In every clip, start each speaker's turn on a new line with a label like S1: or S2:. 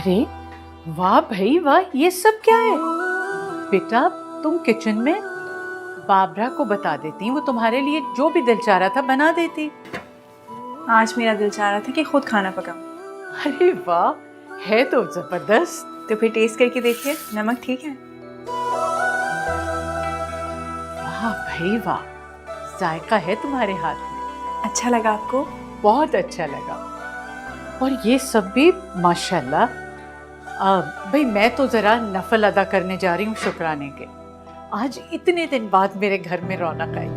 S1: अरे वाह भाई वाह, ये सब क्या है? बेटा तुम किचन में, बाबरा को बता देती, वो तुम्हारे लिए जो भी दिल चाह रहा था बना देती।
S2: आज मेरा दिल चाह रहा था कि खुद खाना पकाऊं।
S1: अरे वाह, है तो जबरदस्त।
S2: तो फिर टेस्ट करके देखिए, नमक ठीक है?
S1: वाह भाई वाह, जायका है तुम्हारे हाथ में।
S2: अच्छा लगा आपको?
S1: बहुत अच्छा लगा। और ये सब भी माशाल्लाह। भाई मैं तो ज़रा नफल अदा करने जा रही हूँ शुक्राने के। आज इतने दिन बाद मेरे घर में रौनक आई।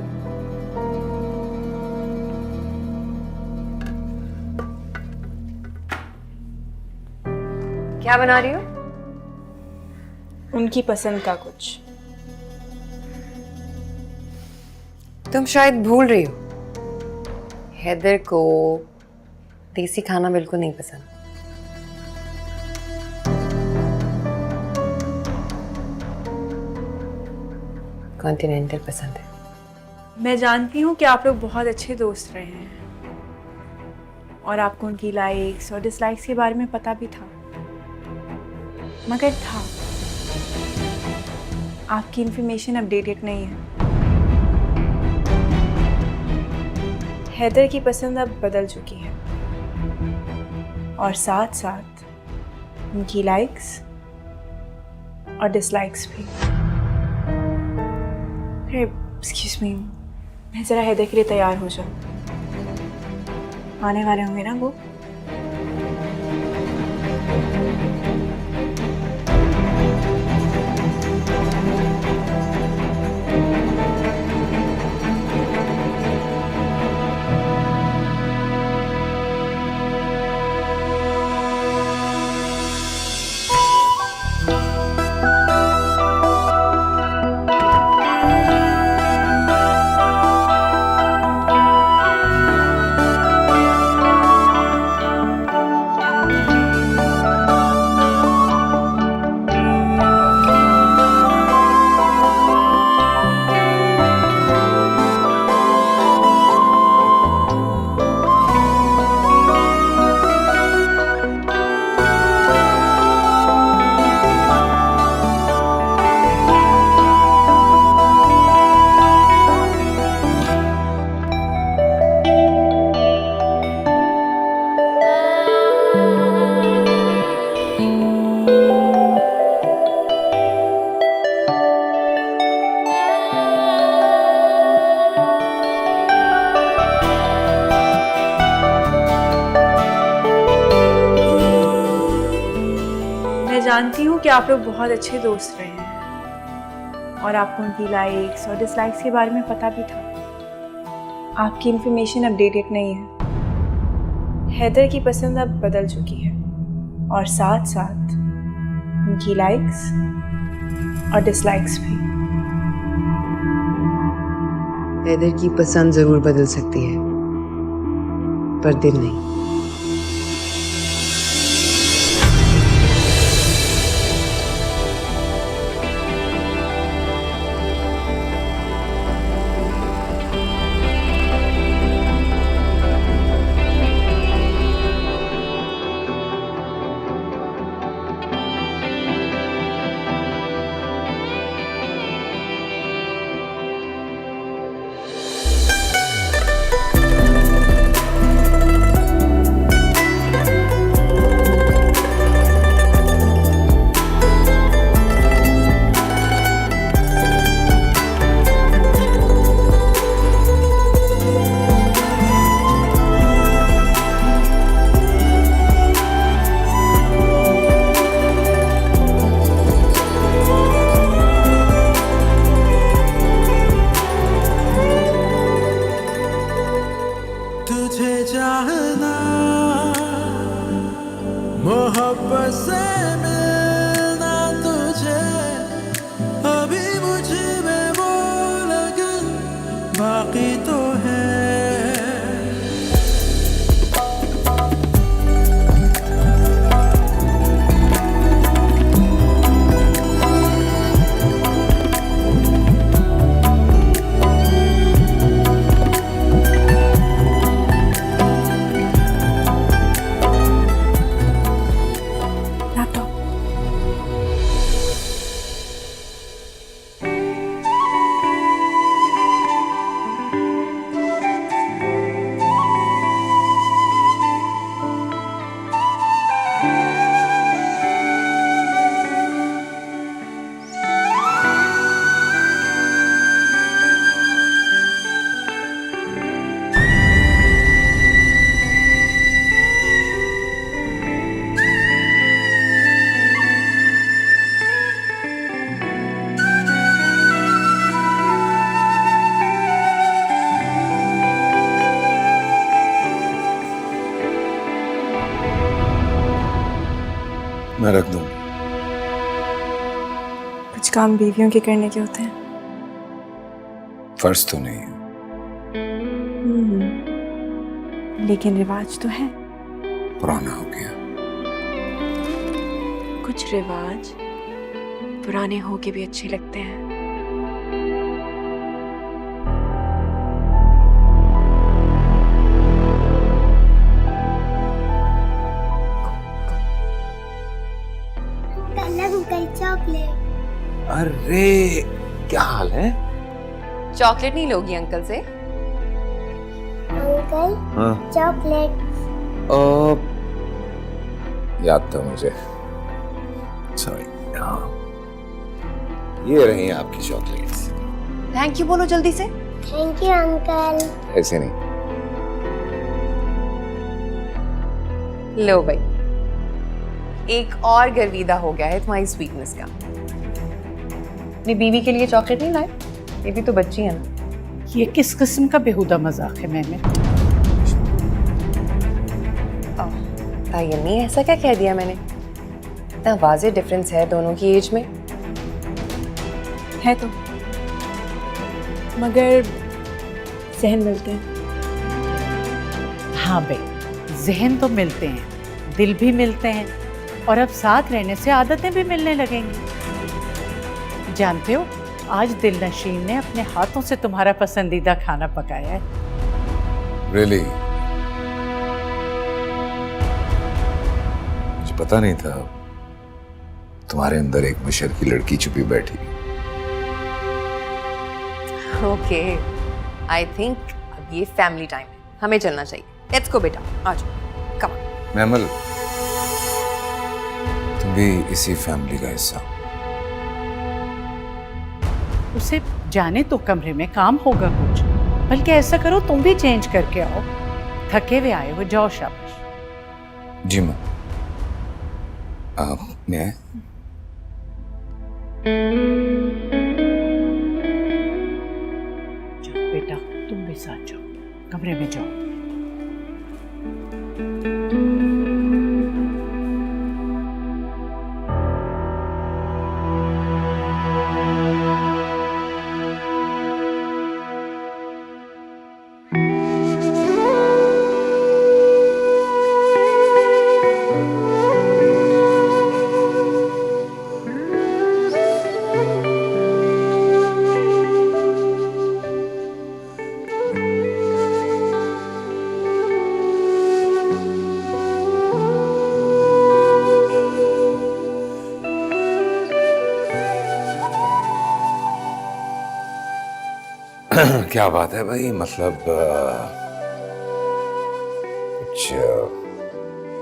S3: क्या बना रही हो?
S2: उनकी पसंद का कुछ।
S3: तुम शायद भूल रही हो, हैदर को देसी खाना बिल्कुल नहीं पसंद। कॉन्टिनेंटल पसंद है।
S2: मैं जानती हूँ कि आप लोग बहुत अच्छे दोस्त रहे हैं और आपको उनकी लाइक्स और डिसलाइक्स के बारे में पता भी था, मगर था आपकी इन्फॉर्मेशन अपडेटेड नहीं है। हैदर की पसंद अब बदल चुकी है और साथ साथ उनकी लाइक्स और डिसलाइक्स भी। एक्सक्यूज मी, मैं ज़रा हैदर के लिए तैयार हो जाऊँ। आने वाले होंगे ना वो? मैं जानती हूँ कि आप लोग बहुत अच्छे दोस्त रहे हैं और आपको उनकी लाइक्स और डिसलाइक्स के बारे में पता भी था। आपकी इन्फॉर्मेशन अपडेटेड नहीं है। हैदर की पसंद अब बदल चुकी है और साथ साथ उनकी लाइक्स और डिसलाइक्स भी।
S3: हैदर की पसंद जरूर बदल सकती है, पर दिल नहीं।
S4: तुझे चाहना, मोहब्बत से मिलना तुझे, अभी मुझ में वो लगन बाकी तो है।
S5: मैं रख दूँ।
S2: कुछ काम बीवियों के करने के होते हैं।
S5: फर्ज तो नहीं है।
S2: लेकिन रिवाज तो है।
S5: पुराना हो गया।
S2: कुछ रिवाज पुराने होके भी अच्छे लगते हैं।
S3: चॉकलेट।
S5: अरे क्या हाल है?
S3: चॉकलेट नहीं लोगी अंकल से?
S6: अंकल
S5: हाँ
S6: चॉकलेट।
S5: याद था मुझे, सॉरी। हाँ ये रही आपकी चॉकलेट्स।
S3: थैंक यू बोलो जल्दी से।
S6: Thank you uncle.
S5: ऐसे नहीं।
S3: लो भाई, एक और गर्विदा हो गया है तुम्हारी स्वीटनेस का। अपनी बीवी के लिए चॉकलेट नहीं लाए? ये भी तो बच्ची है ना।
S1: ये किस किस्म का बेहुदा मजाक है मैंने?
S3: तायन्नी ऐसा क्या कह दिया मैंने? इतना वाज़ेह डिफरेंस है दोनों की एज में।
S2: है तो, मगर जहन मिलते हैं।
S1: हाँ भाई, जहन तो मिलते हैं, दिल भी मिलते हैं, और अब साथ रहने से आदतें भी मिलने लगेंगी। जानते हो, आज दिल नशीन ने अपने हाथों से तुम्हारा पसंदीदा खाना पकाया है।
S5: Really? मुझे पता नहीं था तुम्हारे अंदर एक बशर की लड़की छुपी बैठी।
S3: ओके, आई थिंक अब ये फैमिली टाइम है, हमें चलना चाहिए। लेट्स गो बेटा, आ जाओ, कम ऑन।
S5: मैमल, तुम भी इसी फैमिली का हिस्सा हो।
S1: उसे जाने तो कमरे में काम होगा कुछ, बल्कि ऐसा करो तुम भी चेंज करके आओ। थके हुए आए हो, जाओ शाबाश।
S5: जी माँ। मैं
S1: जाओ बेटा, तुम भी साथ जाओ, कमरे में जाओ।
S5: क्या बात है भाई, मतलब कुछ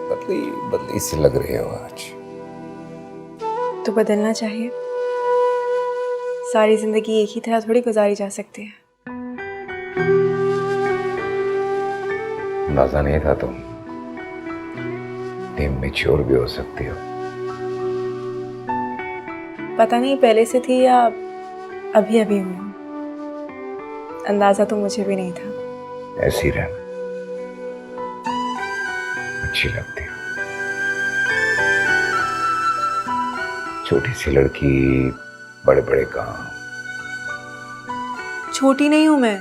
S5: बदली बदली सी लग रही हो आज।
S2: तो बदलना चाहिए, सारी जिंदगी एक ही तरह थोड़ी गुजारी जा सकती है।
S5: अंदाजा नहीं था तुम मैच्योर भी हो सकती हो।
S2: पता नहीं पहले से थी या अभी अभी हुई, अंदाजा तो मुझे भी नहीं था।
S5: ऐसी रहना अच्छी लगती है। छोटी सी लड़की, बड़े बड़े काम।
S2: छोटी नहीं हूं मैं,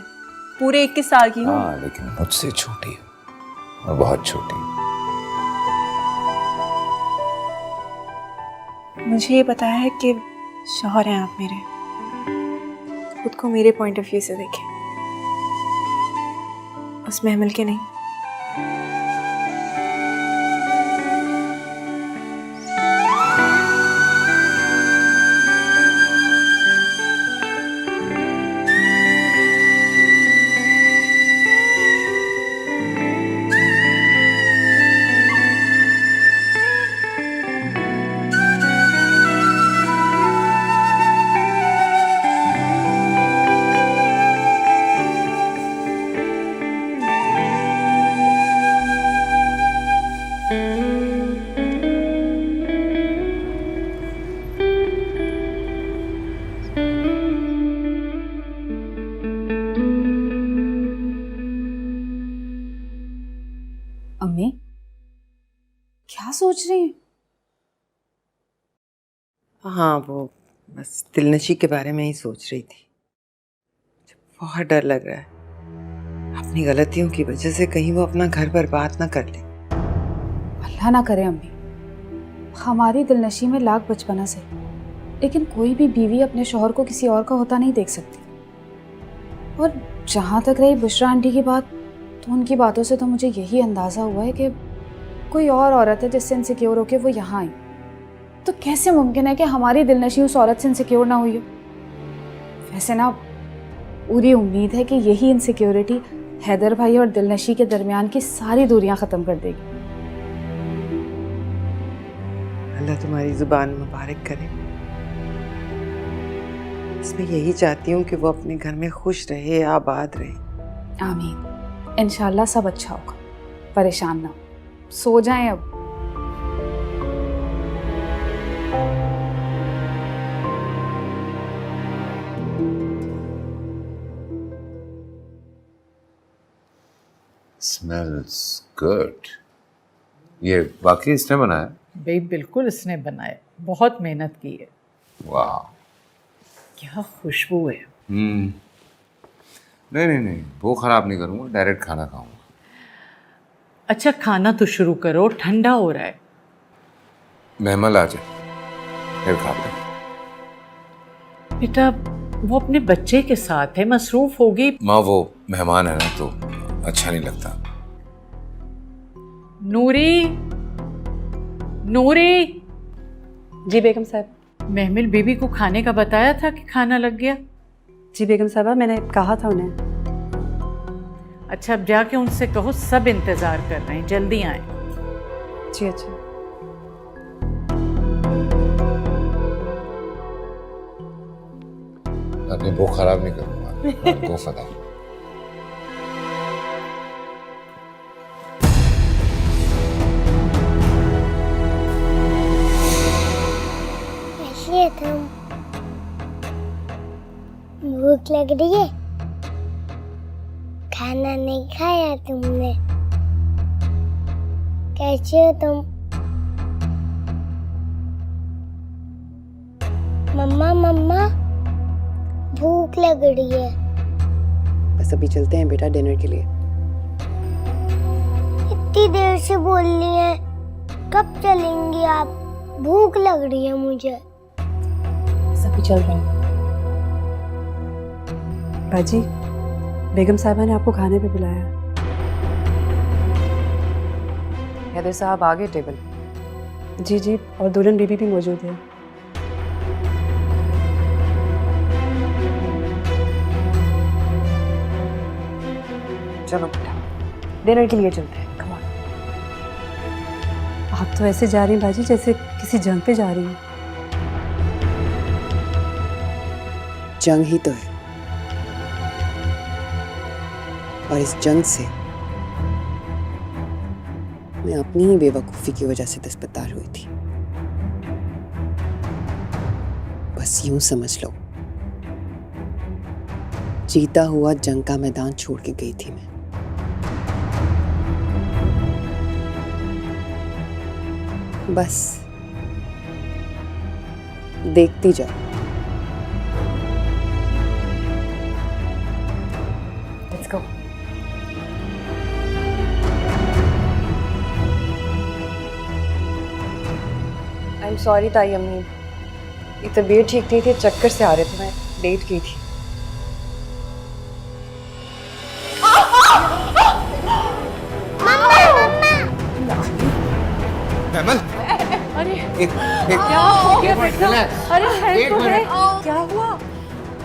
S2: पूरे 21 साल की हूँ।
S5: हाँ, लेकिन मुझसे छोटी है, और बहुत छोटी।
S2: मुझे ये पता है कि शौहर हैं आप मेरे, खुद को मेरे पॉइंट ऑफ व्यू से देखें, उस महमल के नहीं।
S7: अम्मी क्या सोच रही हैं? हाँ, वो बस दिलनशी के बारे में ही सोच रही थी। बहुत डर लग रहा है अपनी गलतियों की वजह से कहीं वो अपना घर बर्बाद ना कर ले।
S8: अल्लाह ना करे अम्मी, हमारी दिलनशी में लाख बचपना से, लेकिन कोई भी बीवी अपने शौहर को किसी और का होता नहीं देख सकती। और जहाँ तक रही बुशरा आंटी की बात, तो उनकी बातों से तो मुझे यही अंदाज़ा हुआ है कि कोई और औरत है जिससे इनसिक्योर होकर वो यहाँ आई। तो कैसे मुमकिन है कि हमारी दिलनशी उस औरत से इनसिक्योर ना हुई हो? वैसे ना पूरी उम्मीद है कि यही इनसिक्योरिटी हैदर भाई और दिलनशी के दरमियान की सारी दूरियां ख़त्म कर देगी।
S7: अल्लाह तुम्हारी जुबान मुबारक करे। इसमें यही चाहती हूँ कि वो अपने घर में खुश रहे, आबाद रहे।
S8: आमीन। इंशाल्लाह सब अच्छा होगा, परेशान ना हो। सो जाएं अब।
S5: Smells good. ये वाकई इसने बनाया?
S1: भाई बिल्कुल इसने बनाया, बहुत मेहनत की है।
S5: वाह,
S1: क्या खुशबू है।
S5: नहीं, वो खराब नहीं करूँगा, डायरेक्ट खाना खाऊंगा।
S1: अच्छा खाना तो शुरू करो, ठंडा हो रहा है।
S5: मेहमान आ जाए फिर खाते हैं।
S1: बेटा वो अपने बच्चे के साथ है, मसरूफ होगी।
S5: माँ वो मेहमान है ना तो अच्छा नहीं लगता। नूरी
S9: जी बेगम साहब।
S1: महमिल बीबी को खाने का बताया था कि खाना लग गया?
S9: जी बेगम साहबा, मैंने कहा था उन्हें।
S1: अच्छा अब जाके उनसे कहो सब इंतजार कर रहे हैं, जल्दी आए।
S9: जी अच्छा।
S5: अपनी वो खराब नहीं करूँगा। वो फदा।
S6: कैसी है तुम? भूख लग रही है? खाना नहीं खाया तुमने? कैसे हो तुम? मम्मा भूख लग रही है।
S9: बस अभी चलते हैं बेटा डिनर के लिए।
S6: इतनी देर से बोल रही है, कब चलेंगी आप? भूख लग रही है मुझे।
S9: बस अभी चल रहे हैं। बाजी, बेगम साहबा ने आपको खाने पे बुलाया।
S3: हैदर साहब आ गए टेबल।
S9: जी, और दुल्हन बीबी भी मौजूद है।
S3: चलो बेटा डिनर के लिए चलते हैं। Come on.
S9: आप तो ऐसे जा रही हैं बाजी जैसे किसी जंग पे जा रही हैं।
S10: जंग ही तो है, और इस जंग से मैं अपनी ही बेवकूफ़ी की वजह से दस्तबरदार हुई थी। बस यूं समझ लो, जीता हुआ जंग का मैदान छोड़ के गई थी मैं। बस देखती जाओ।
S3: Let's go. I am sorry ताई अम्मी, ये तबीयत ठीक नहीं थी, चक्कर से आ रहे थे, मैं लेट की थी।
S5: महमल,
S1: अरे
S5: एक
S1: क्या हो गया बेटा? अरे है तो है,
S3: क्या हुआ?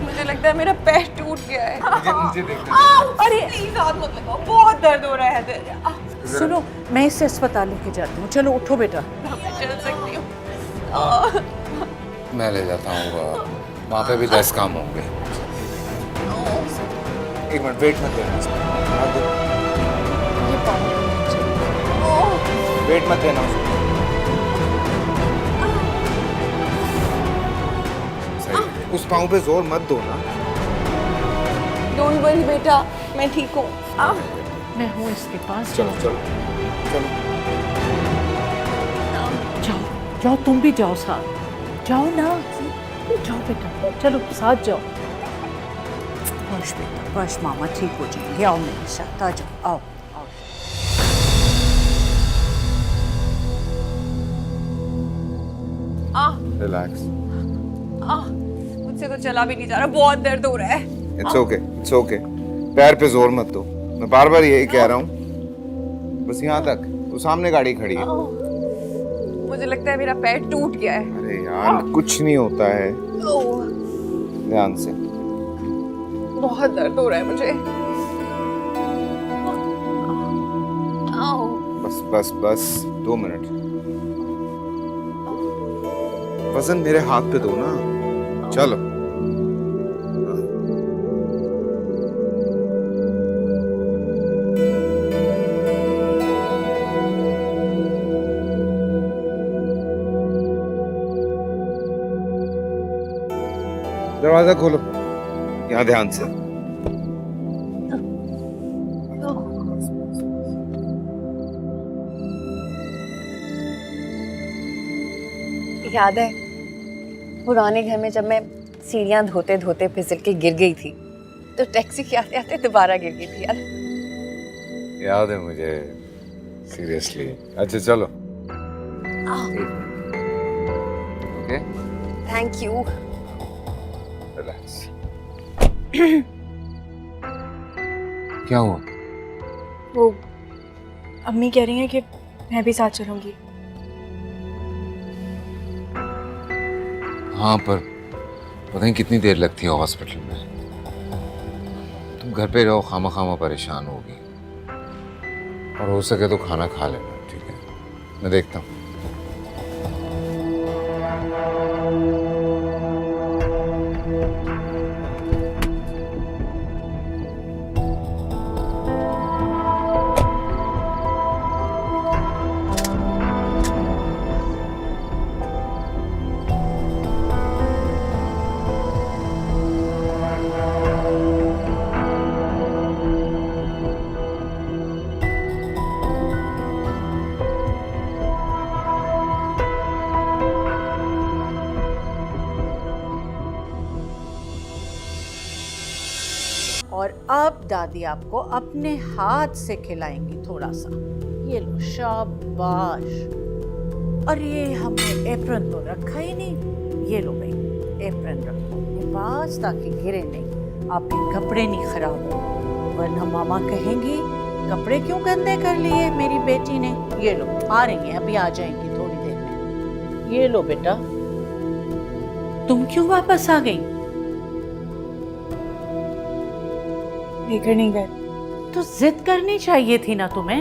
S3: मुझे लगता है मेरा पैर टूट गया है।
S5: मुझे देखना।
S3: अरे प्लीज हाथ मत लगाओ, बहुत दर्द हो रहा है हैदर।
S1: सुनो मैं इसे अस्पताल लेके जाती हूँ। चलो उठो बेटा।
S3: मैं चल सकती हूँ।
S5: मैं ले जाता हूँ, वहाँ पे भी 10 काम होंगे। एक मिनट वेट मत देना, वेट मत देना उसको। सही, उस पाँव पे जोर मत दो ना।
S3: डोंट वरी बेटा, मैं ठीक हूँ।
S1: मैं हूँ इसके पास।
S5: चलो चलो चलो।
S1: जाओ जाओ, तुम भी जाओ साथ। जाओ ना, जाओ बेटा, चलो साथ जाओ। बस बेटा बस, मामा ठीक हो जाएंगे, आओ मेरे साथ, आ जाओ, आओ आओ।
S5: रिलैक्स।
S3: मुझसे तो चला भी नहीं जा रहा, बहुत दर्द हो रहा है।
S5: It's okay, it's okay. पैर पे जोर मत दो, मैं बार बार यही कह रहा हूँ। बस यहाँ तक, वो सामने गाड़ी खड़ी है।
S3: मुझे लगता है मेरा पैर टूट गया है।
S5: अरे यार कुछ नहीं होता है, ध्यान से।
S3: बहुत दर्द हो रहा है मुझे।
S5: बस बस बस 2 मिनट। वजन मेरे हाथ पे दो ना, चलो। दरवाजा खोलो, यहाँ ध्यान से।
S3: याद है पुराने घर में जब मैं सीढ़ियां धोते धोते फिसल के गिर गई थी, तो टैक्सी के आते आते दोबारा गिर गई थी यार।
S5: याद है मुझे, सीरियसली। अच्छा चलो, ओके,
S3: थैंक यू।
S5: रिलैक्स। क्या हुआ?
S2: वो अम्मी कह रही हैं कि मैं भी साथ चलूंगी।
S5: हाँ, पर पता नहीं कितनी देर लगती है हॉस्पिटल में। तुम घर पे रहो, खामा खामा परेशान होगी। और हो सके तो खाना खा लेना, ठीक है? मैं देखता हूँ।
S1: और अब दादी आपको अपने हाथ से खिलाएंगी थोड़ा सा। ये लो, शाबाश। और ये हमने एप्रन तो रखा ही नहीं। ये लो भाई, एप्रन रखो अपने पास ताकि गिरे नहीं, आपके कपड़े नहीं खराब हो, वरना मामा कहेंगी कपड़े क्यों गंदे कर लिए मेरी बेटी ने। ये लो, आ रही हैं, अभी आ जाएंगी थोड़ी देर में। ये लो बेटा, तुम क्यों वापस आ गई?
S2: लेकर नहीं गए
S1: तो जिद करनी चाहिए थी ना तुम्हें।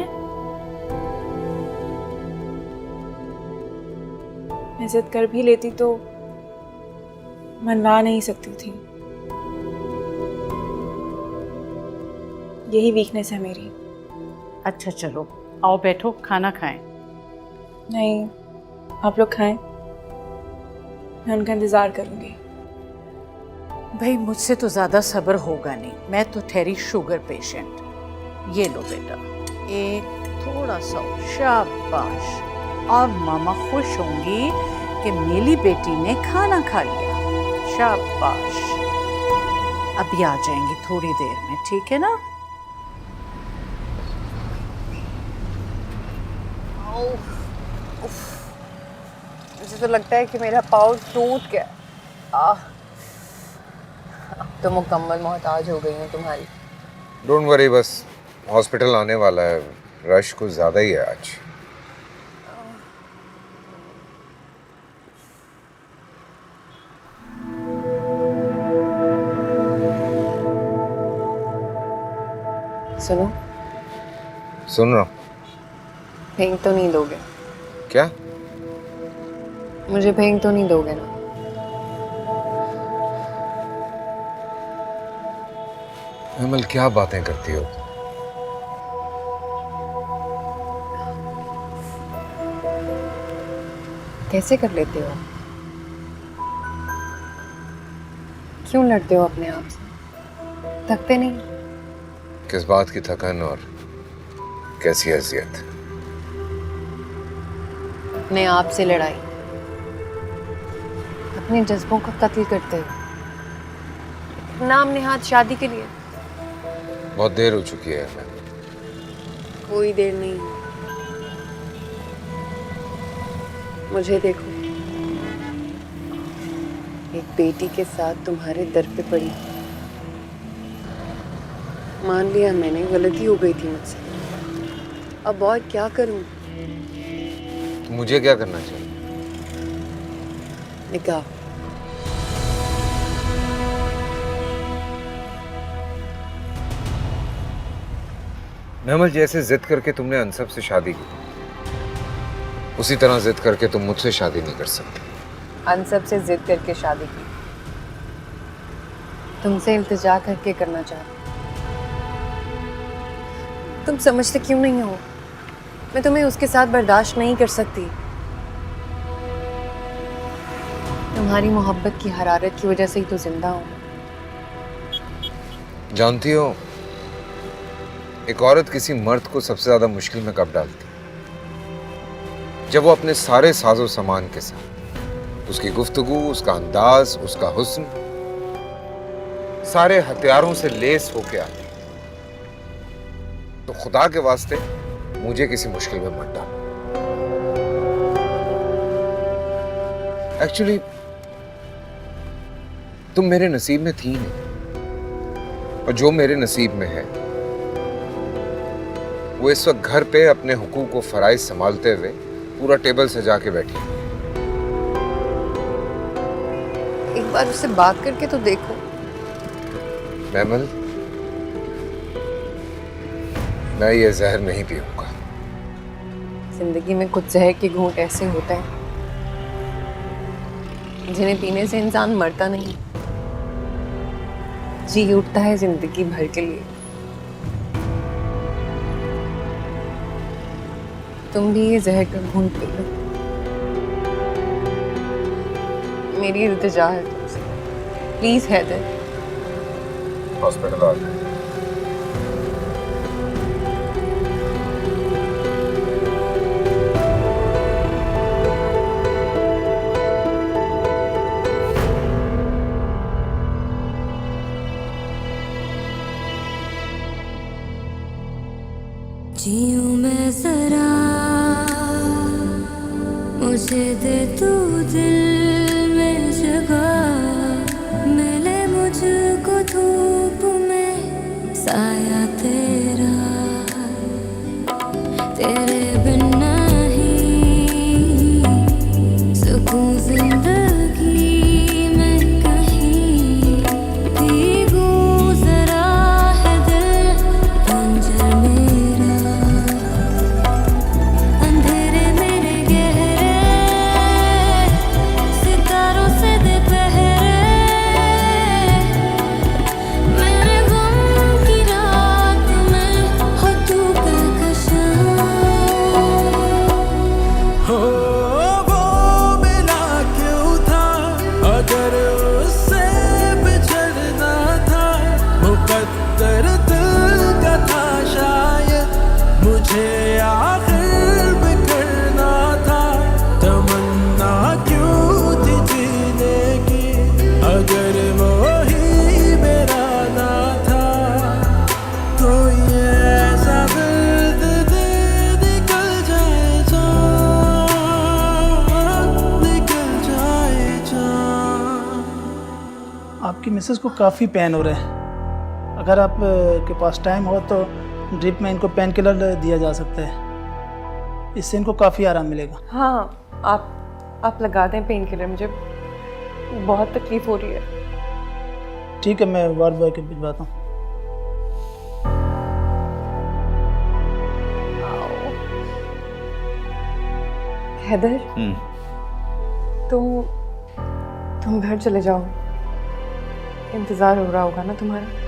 S2: मैं जिद कर भी लेती तो मनवा नहीं सकती थी। यही वीकनेस है मेरी।
S1: अच्छा चलो, आओ बैठो, खाना खाएं।
S2: नहीं, आप लोग खाएं, मैं उनका इंतजार करूंगी।
S1: भाई मुझसे तो ज़्यादा सब्र होगा नहीं, मैं तो ठहरी शुगर पेशेंट। ये लो बेटा, एक थोड़ा सा, शाबाश। अब मामा खुश होंगी कि मेरी बेटी ने खाना खा लिया। शाबाश। अभी आ जाएंगी थोड़ी देर में, ठीक है ना?
S3: मुझे तो लगता है कि मेरा पाँव टूट गया। अब तो मुकम्मल मोहताज हो गई हूँ तुम्हारी।
S5: डोंट वरी, बस हॉस्पिटल आने वाला है, रश कुछ ज़्यादा ही है आज।
S3: सुनो,
S5: सुन रहा हूँ।
S3: फेंक तो नहीं दोगे?
S5: क्या?
S3: मुझे फेंक तो नहीं दोगे ना?
S5: विमल, क्या बातें करती हो?
S3: कैसे कर लेते हो? क्यों लड़ते हो अपने आप से? थकते नहीं?
S5: किस बात की थकन और कैसी अजियत?
S3: अपने आप से लड़ाई। अपने जज्बों का कत्ल करते हो नाम नेहाद शादी के लिए।
S5: बहुत देर हो चुकी है। मैं
S10: कोई देर नहीं। मुझे देखो, एक बेटी के साथ तुम्हारे दर पे पड़ी। मान लिया मैंने, गलती हो गई थी मुझसे। अब और क्या करूं?
S5: तो मुझे क्या करना चाहिए?
S10: निकाह।
S5: महमल, जैसे जिद करके तुमने अनसब से शादी की, उसी तरह जिद करके तुम मुझसे शादी नहीं कर सकते।
S3: अनसब से जिद करके शादी की, तुमसे इल्तिजा करके करना चाहती। तुम समझते क्यों नहीं हो? मैं तुम्हें उसके साथ बर्दाश्त नहीं कर सकती। तुम्हारी मोहब्बत की हरारत की वजह से ही तो जिंदा हूं।
S5: जानती हो, एक औरत किसी मर्द को सबसे ज्यादा मुश्किल में कब डालती है? जब वो अपने सारे साजो सामान के साथ, उसकी गुफ्तगू, उसका अंदाज, उसका हुस्न, सारे हथियारों से लेस होके आती। तो खुदा के वास्ते मुझे किसी मुश्किल में मत डालो। एक्चुअली तुम मेरे नसीब में थी नहीं, और जो मेरे नसीब में है वो इस वक्त घर पे अपने हुकूक को फराइज संभालते हुए पूरा टेबल सजा के बैठी है।
S3: एक बार उससे बात करके तो देखो।
S5: महमल, मैं ये जहर नहीं पीऊंगा।
S3: जिंदगी में कुछ जहर के घूंट ऐसे होते हैं जिन्हें पीने से इंसान मरता नहीं, जी उठता है जिंदगी भर के लिए। तुम भी ये जहर का घूंट पी लो। मेरी इल्तिजा है तुमसे, प्लीज हैदर।
S5: हॉस्पिटल आ गए।
S11: जीऊं मैं जरा, मुझे दे तू दिल में जगह, मिले मुझको धूप में साया तेरा, तेरे बिन नहीं सुकून जिंदगी में कहीं, भीगूं जरा है दिल पंजर मेरा, अंधेरे मेरे गहरे सितारों से दे पहरे, मेरे गम की रात में हो तू कहकशां।
S4: हो वो मिला क्यों था, अगर उससे बिछड़ना था, मुकद्दर दिल का था शायद, मुझे आखिर बिखरना था, तमन्ना क्यों थी जीने की, अगर वो ही मेरा ना था, तो ये ऐसा दर्द दे निकल जाए जान, निकल जाए जान।
S12: आपकी मिसेस को काफ़ी पेन हो रहा है। अगर आप के पास टाइम हो तो ड्रिप में इनको पेन किलर दिया जा सकता है, इससे इनको काफ़ी आराम मिलेगा।
S2: हाँ, आप लगा दें पेन किलर, मुझे बहुत तकलीफ हो रही है।
S12: ठीक है, मैं वार्ड बॉय के भिजवाता हूँ।
S2: हैदर, तुम घर चले जाओ, इंतजार हो रहा होगा ना तुम्हारा।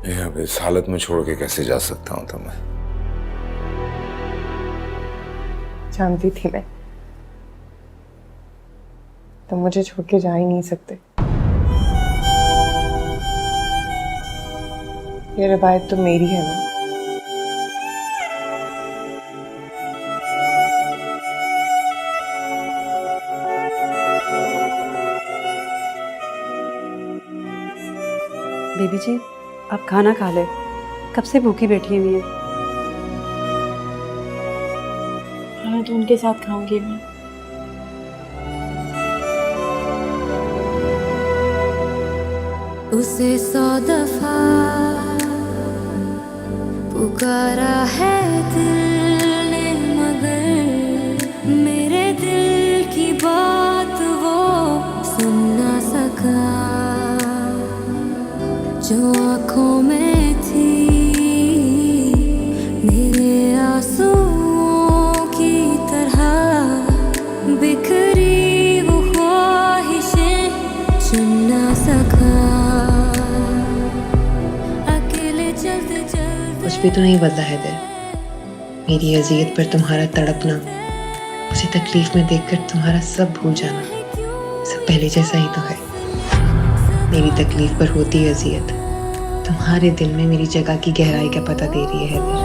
S5: ये अब इस हालत में छोड़ के कैसे जा सकता हूँ तुम्हें?
S2: जानती थी मैं, तुम मुझे छोड़ के जा ही नहीं सकते। ये रिवायत तो मेरी है ना।
S9: बीबी जी आप खाना खा ले, कब से भूखी बैठी हुई है।
S2: खाना तो उनके साथ खाऊंगी मैं।
S11: उसे 100 दफा पुकारा है दिल ने, मगर मेरे दिल की बात वो सुन ना सका। जो आँखों में थी मेरे आंसुओं की तरह बिखरी वो ख्वाहिशें चुन ना सका। अकेले चलते चलते
S13: कुछ भी तो नहीं बदला है दिल। मेरी अजियत पर तुम्हारा तड़पना, मुझे तकलीफ में देखकर तुम्हारा सब भूल जाना, सब पहले जैसा ही तो है। मेरी तकलीफ पर होती अजियत तुम्हारे दिल में मेरी जगह की गहराई का पता दे रही है दिल।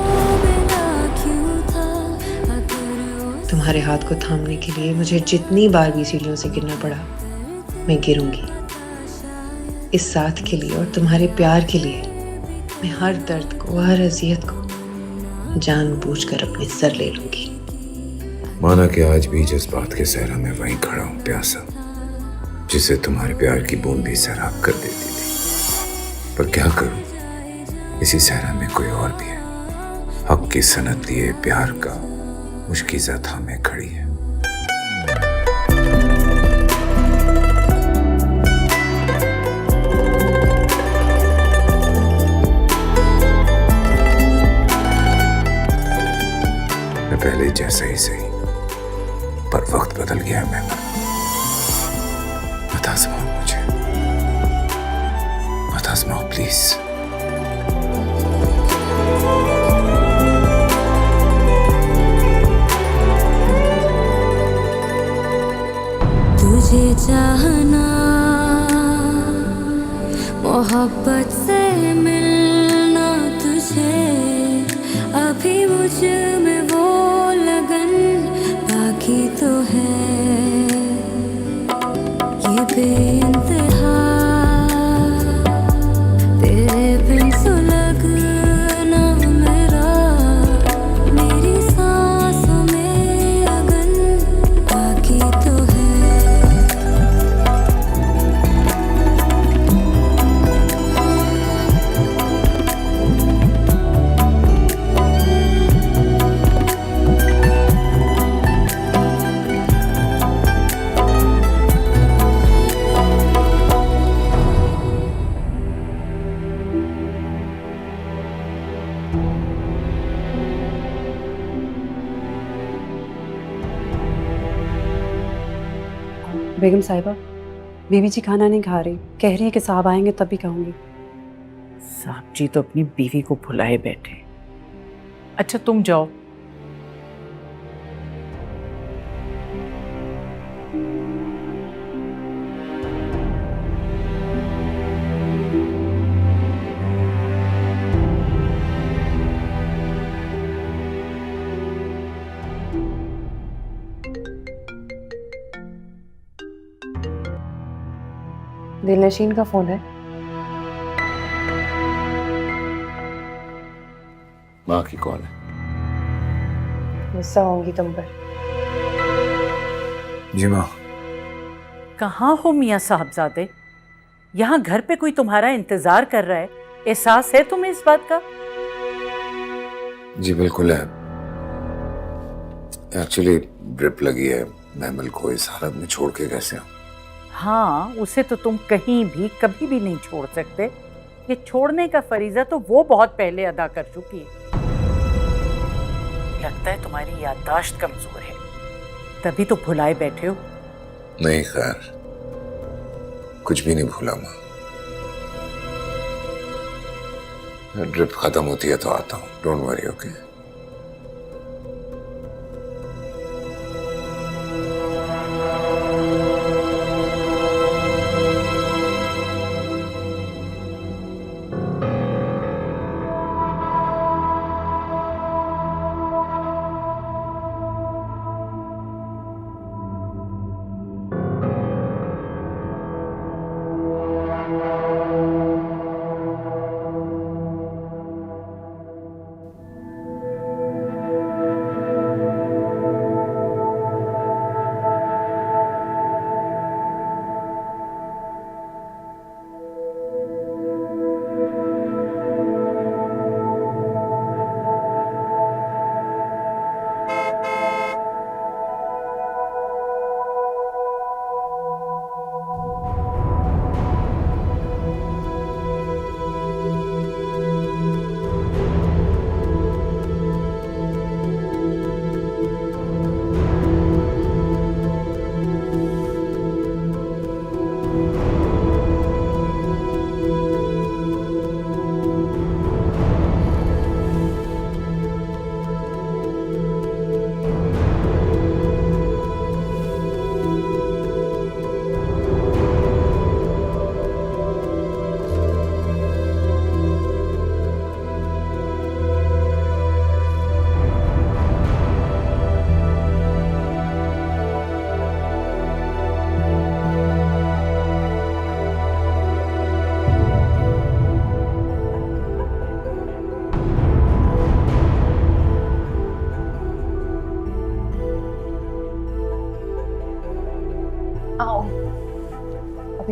S13: तुम्हारे हाथ को थामने के लिए मुझे जितनी बार भी सीढ़ियों से गिरना पड़ा, मैं गिरूंगी। इस साथ के लिए और तुम्हारे प्यार के लिए मैं हर दर्द को, हर अजियत को जानबूझकर अपने सर ले लूंगी।
S5: माना कि आज भी जज्बात के सहरा में वहीं खड़ा हूं, प्यासा, जिसे तुम्हारे प्यार की बूंद भी सैराब कर देती थी। पर क्या करूं, इसी सहरा में कोई और भी है। हक की सनत लिए प्यार का मुश्किज़ा थामे खड़ी है। मैं पहले जैसा ही सही, पर वक्त बदल गया। मैं बता आजमाओ मुझे, मत आजमाओ प्लीज।
S11: तुझे चाहना, मोहब्बत से मिलना तुझे, अभी मुझ में वो लगन बाकी तो है। ये बेइंतहा तेरे बिन सुलगना मेरा, मेरी सांसों में अगन बाकी तो है।
S9: बेगम साहिबा, बीबी जी खाना नहीं खा रही, कह रही है कि साहब आएंगे तब भी खाऊंगी।
S1: साहब जी तो अपनी बीवी को भुलाए बैठे। अच्छा तुम जाओ।
S3: दिलनशीन का फोन है।
S5: माँ की कॉल है।
S3: गुस्सा होंगी तुम पर।
S5: जी माँ।
S1: कहाँ हो मियाँ साहबजादे? यहाँ घर पे कोई तुम्हारा इंतजार कर रहा है, एहसास है तुम्हें इस बात का?
S5: जी बिल्कुल है। एक्चुअली ड्रिप लगी है, महमल को इस हालत में छोड़ के कैसे आऊं?
S1: हाँ, उसे तो तुम कहीं भी कभी भी नहीं छोड़ सकते। ये छोड़ने का फरीजा तो वो बहुत पहले अदा कर चुकी है। लगता है तुम्हारी याददाश्त कमजोर है, तभी तो भुलाए बैठे हो।
S5: नहीं खैर, कुछ भी नहीं भूला माँ। ड्रिप खत्म होती है तो आता हूँ, डोंट वरी, ओके?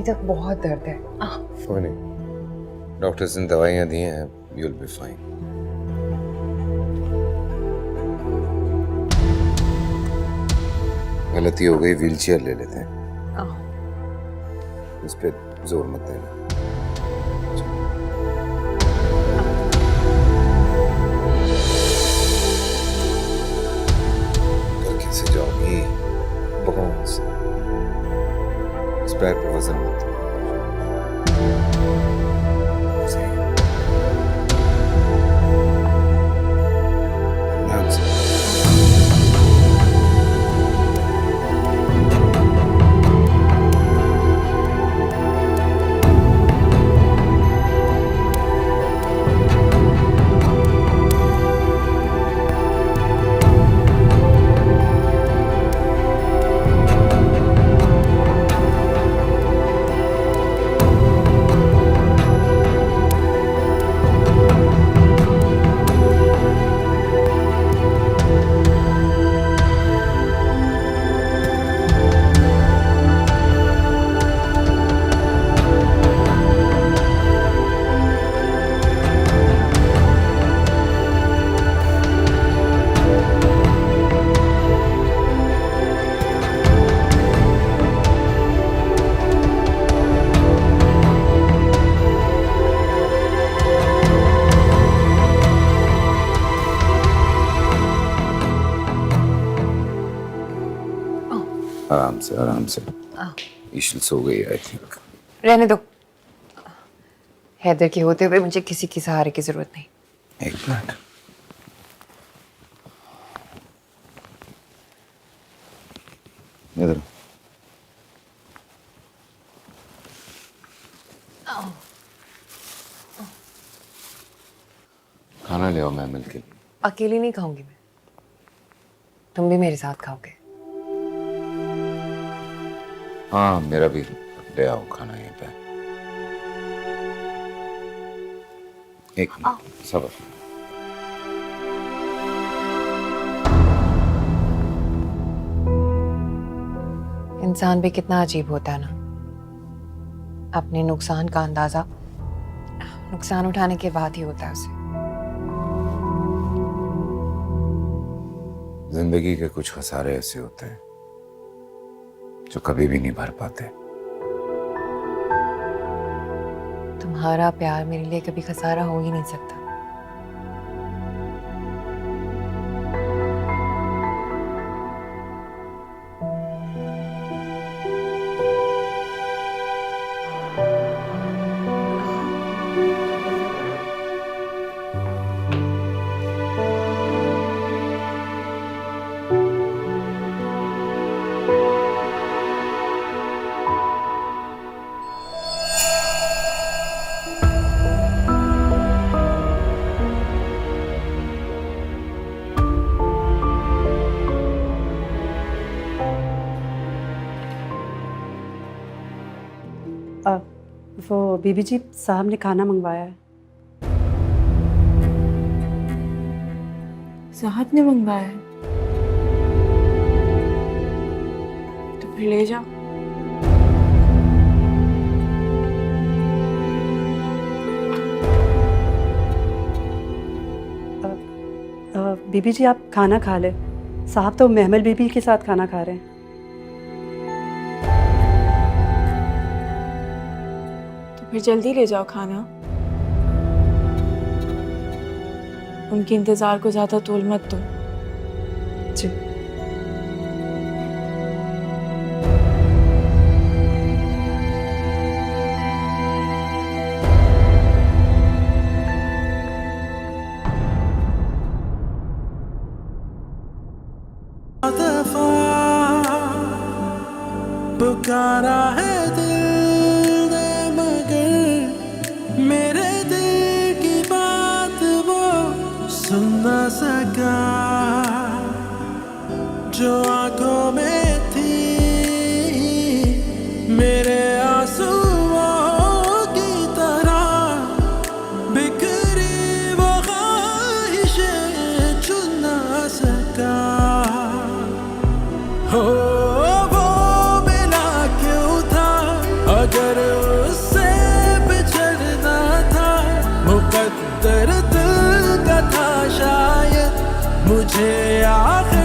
S3: तक बहुत दर्द है।
S5: कोई नहीं, डॉक्टर्स ने दवाइयाँ दी हैं, यू विल बी फाइन। गलती हो गई, व्हीलचेयर ले लेते हैं। इस पे जोर मत देना। घर कैसे जाओगी? पकड़ो इसे। इस पैर पे वजन मत दो। ध्यान से। आराम से, आराम से। ईशल सो गई आई थिंक।
S3: रहने दो। हैदर के होते हुए मुझे किसी की सहारे की जरूरत नहीं।
S5: एक मिनट। इधर। खाना ले आओ, मैं मिलके।
S3: अकेली नहीं खाऊंगी मैं, तुम भी मेरे साथ खाओगे।
S5: हाँ, मेरा भी ले आओ खाना यहीं पे। एक मिनट, सब्र।
S3: इंसान भी कितना अजीब होता है ना। अपने नुकसान का अंदाजा नुकसान उठाने के बाद ही होता है उसे।
S5: जिंदगी के कुछ खसारे ऐसे होते हैं जो कभी भी नहीं भर पाते।
S3: तुम्हारा प्यार मेरे लिए कभी खसारा हो ही नहीं सकता।
S9: वो बीबी जी साहब ने खाना मंगवाया है।
S2: साहब ने मंगवाया है तो फिर ले जाओ।
S9: बीबी जी आप खाना खा ले, साहब तो महमल बीबी के साथ खाना खा रहे हैं।
S2: फिर जल्दी ले जाओ खाना। उनके इंतजार को ज्यादा तोल मत दो।
S9: जी।
S4: पुकारा है दिल ने मगर मेरे दिल की बात वो सुन न सका। जो आंखों में थी मेरे आंसुओं की तरह बिखरी वो ख्वाहिशें चुन न सका। हो वो मिला क्यों था मुझे आखिर